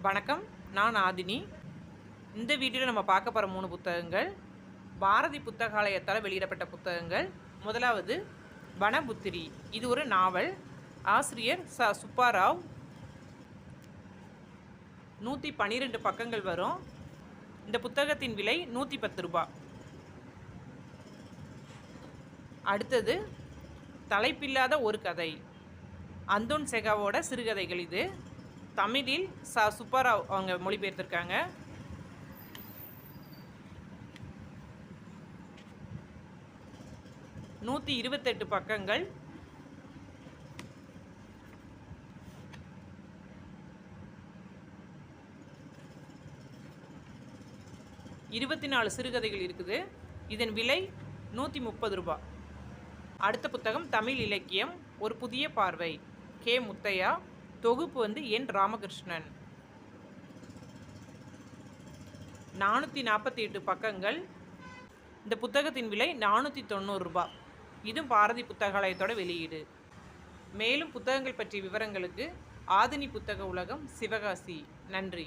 வணக்கம். நான் ஆதினி. இந்த வீடியோவில் நம்ம பார்க்க போகிற 3 புத்தகங்கள் பாரதி புத்தகாலயத்தால் வெளியிடப்பட்ட புத்தகங்கள். முதலாவது வனபுத்திரி. இது ஒரு நாவல். ஆசிரியர் சுப்பாராவ். 112 பக்கங்கள் வரும். இந்த புத்தகத்தின் விலை 110 ரூபாய். அடுத்தது தலைப்பில்லாத ஒரு கதை. அந்தோன் செகாவோட சிறுகதைகள். இது தமிழில் சுப்பாராவ் அவங்க மொழிபெயர்த்திருக்காங்க. நூற்றி 28 பக்கங்கள். இருபத்தி 4 சிறுகதைகள் இருக்குது. இதன் விலை 130 ரூபாய். அடுத்த புத்தகம் தமிழ் இலக்கியம் ஒரு புதிய பார்வை. கே முத்தையா. தொகுப்பு என் ராமகிருஷ்ணன். 448 பக்கங்கள். இந்த புத்தகத்தின் விலை 490 ரூபாய். இதுவும் பாரதி புத்தகாலயத்தோட வெளியீடு. மேலும் புத்தகங்கள் பற்றிய விவரங்களுக்கு ஆதினி புத்தக உலகம், சிவகாசி. நன்றி.